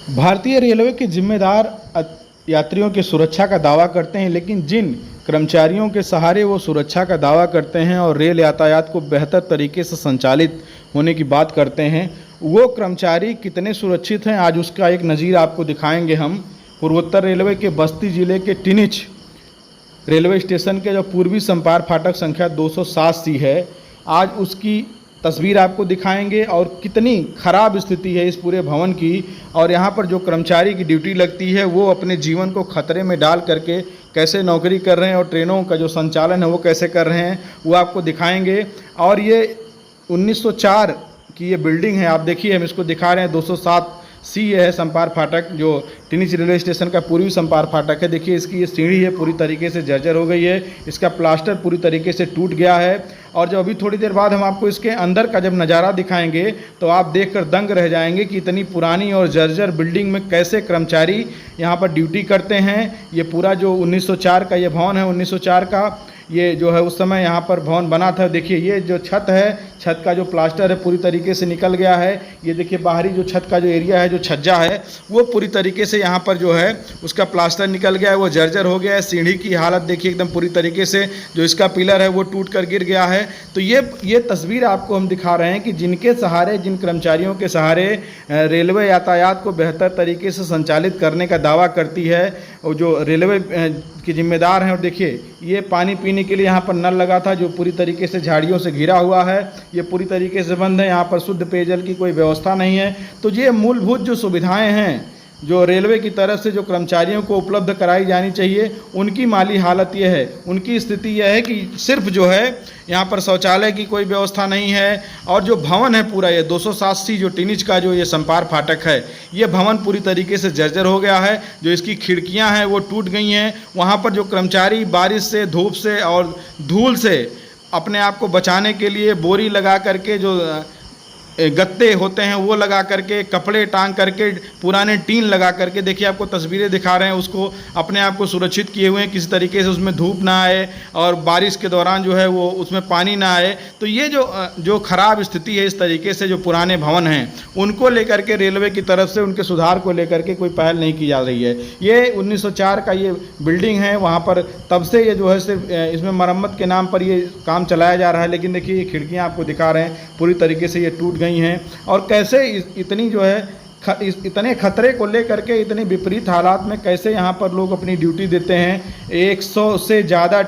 भारतीय रेलवे के जिम्मेदार यात्रियों की सुरक्षा का दावा करते हैं, लेकिन जिन कर्मचारियों के सहारे वो सुरक्षा का दावा करते हैं और रेल यातायात को बेहतर तरीके से संचालित होने की बात करते हैं, वो कर्मचारी कितने सुरक्षित हैं, आज उसका एक नज़ीर आपको दिखाएंगे हम। पूर्वोत्तर रेलवे के बस्ती जिले के टिनिच रेलवे स्टेशन के जो पूर्वी संपार फाटक संख्या 207C है, आज उसकी तस्वीर आपको दिखाएंगे और कितनी ख़राब स्थिति है इस पूरे भवन की। और यहाँ पर जो कर्मचारी की ड्यूटी लगती है वो अपने जीवन को खतरे में डाल करके कैसे नौकरी कर रहे हैं और ट्रेनों का जो संचालन है वो कैसे कर रहे हैं वो आपको दिखाएंगे। और ये 1904 की ये बिल्डिंग है, आप देखिए हम इसको दिखा रहे हैं। 207C है संपार फाटक, जो टिनिच रेलवे स्टेशन का पूर्वी संपार फाटक है। देखिए इसकी ये सीढ़ी है पूरी तरीके से जर्जर हो गई है, इसका प्लास्टर पूरी तरीके से टूट गया है। और जब अभी थोड़ी देर बाद हम आपको इसके अंदर का जब नज़ारा दिखाएंगे तो आप देखकर दंग रह जाएंगे कि इतनी पुरानी और जर्जर बिल्डिंग में कैसे कर्मचारी यहाँ पर ड्यूटी करते हैं। ये पूरा जो 1904 का ये भवन है, 1904 का ये जो है उस समय यहाँ पर भवन बना था। देखिए ये जो छत है, छत का जो प्लास्टर है पूरी तरीके से निकल गया है। ये देखिए बाहरी जो छत का जो एरिया है, जो छज्जा है, वो पूरी तरीके से यहाँ पर जो है उसका प्लास्टर निकल गया है, वो जर्जर हो गया है। सीढ़ी की हालत देखिए एकदम पूरी तरीके से, जो इसका पिलर है वो टूट कर गिर गया है। तो ये तस्वीर आपको हम दिखा रहे हैं कि जिनके सहारे, जिन कर्मचारियों के सहारे रेलवे यातायात को बेहतर तरीके से संचालित करने का दावा करती है, और जो रेलवे के जिम्मेदार हैं। और देखिए ये पानी पीने के लिए यहाँ पर नल लगा था जो पूरी तरीके से झाड़ियों से घिरा हुआ है, ये पूरी तरीके से बंद है। यहाँ पर शुद्ध पेयजल की कोई व्यवस्था नहीं है। तो ये मूलभूत जो सुविधाएं हैं जो रेलवे की तरफ से जो कर्मचारियों को उपलब्ध कराई जानी चाहिए, उनकी माली हालत यह है, उनकी स्थिति यह है कि सिर्फ जो है यहाँ पर शौचालय की कोई व्यवस्था नहीं है। और जो भवन है पूरा ये 207C जो टिनिच का जो ये संपार फाटक है, ये भवन पूरी तरीके से जर्जर हो गया है। जो इसकी खिड़कियाँ हैं वो टूट गई हैं। वहाँ पर जो कर्मचारी बारिश से, धूप से और धूल से अपने आप को बचाने के लिए बोरी लगा करके, जो गत्ते होते हैं वो लगा करके, कपड़े टांग करके, पुराने टीन लगा करके, देखिए आपको तस्वीरें दिखा रहे हैं, उसको अपने आप को सुरक्षित किए हुए हैं, किसी तरीके से उसमें धूप ना आए और बारिश के दौरान जो है वो उसमें पानी ना आए। तो ये जो ख़राब स्थिति है, इस तरीके से जो पुराने भवन हैं उनको लेकर के रेलवे की तरफ से उनके सुधार को लेकर के कोई पहल नहीं की जा रही है। ये 1904 का ये बिल्डिंग है, वहाँ पर तब से ये जो है सिर्फ इसमें मरम्मत के नाम पर ये काम चलाया जा रहा है। लेकिन देखिए ये खिड़कियाँ आपको दिखा रहे हैं पूरी तरीके से ये टूट गई हैं। और कैसे इतनी जो है इतने खतरे को लेकर के, इतने विपरीत हालात में कैसे यहाँ पर लोग अपनी ड्यूटी देते हैं। 100 से ज़्यादा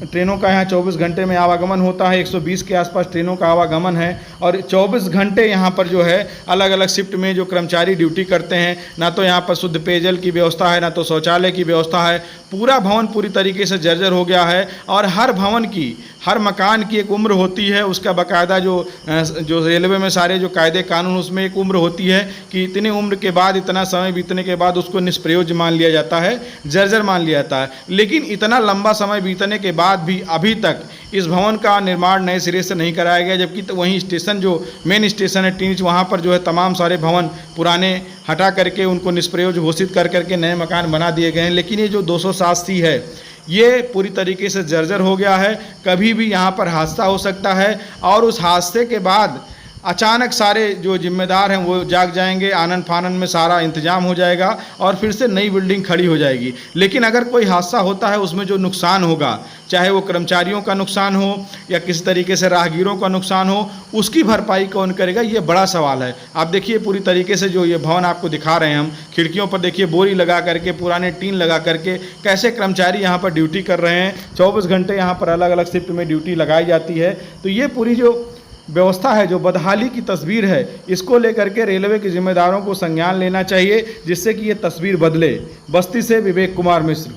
ट्रेनों का यहाँ 24 घंटे में आवागमन होता है, 120 के आसपास ट्रेनों का आवागमन है। और 24 घंटे यहाँ पर जो है अलग अलग शिफ्ट में जो कर्मचारी ड्यूटी करते हैं, ना तो यहाँ पर शुद्ध पेयजल की व्यवस्था है, ना तो शौचालय की व्यवस्था है। पूरा भवन पूरी तरीके से जर्जर हो गया है। और हर भवन की, हर मकान की एक उम्र होती है, उसका बाकायदा जो रेलवे में सारे जो कायदे कानून, उसमें एक उम्र होती है कि इतनी उम्र के बाद, इतना समय बीतने के बाद उसको निष्प्रयोज्य मान लिया जाता है, जर्जर मान लिया जाता है। लेकिन इतना लंबा समय बीतने के बाद भी अभी तक इस भवन का निर्माण नए सिरे से नहीं कराया गया। जबकि तो वहीं स्टेशन, जो मेन स्टेशन है टिनिच, वहाँ पर जो है तमाम सारे भवन पुराने हटा करके उनको निष्प्रयोज्य घोषित कर करके नए मकान बना दिए गए हैं। लेकिन ये जो 207C है ये पूरी तरीके से जर्जर हो गया है। कभी भी यहाँ पर हादसा हो सकता है और उस हादसे के बाद अचानक सारे जो जिम्मेदार हैं वो जाग जाएंगे, आनन फानन में सारा इंतजाम हो जाएगा और फिर से नई बिल्डिंग खड़ी हो जाएगी। लेकिन अगर कोई हादसा होता है उसमें जो नुकसान होगा, चाहे वो कर्मचारियों का नुकसान हो या किसी तरीके से राहगीरों का नुकसान हो, उसकी भरपाई कौन करेगा, ये बड़ा सवाल है। आप देखिए पूरी तरीके से जो ये भवन आपको दिखा रहे हैं हम, खिड़कियों पर देखिए बोरी लगा करके, पुराने टीन लगा करके कैसे कर्मचारी यहाँ पर ड्यूटी कर रहे हैं। 24 घंटे यहाँ पर अलग अलग शिफ्ट में ड्यूटी लगाई जाती है। तो ये पूरी जो व्यवस्था है, जो बदहाली की तस्वीर है, इसको लेकर के रेलवे के जिम्मेदारों को संज्ञान लेना चाहिए, जिससे कि ये तस्वीर बदले। बस्ती से विवेक कुमार मिश्र।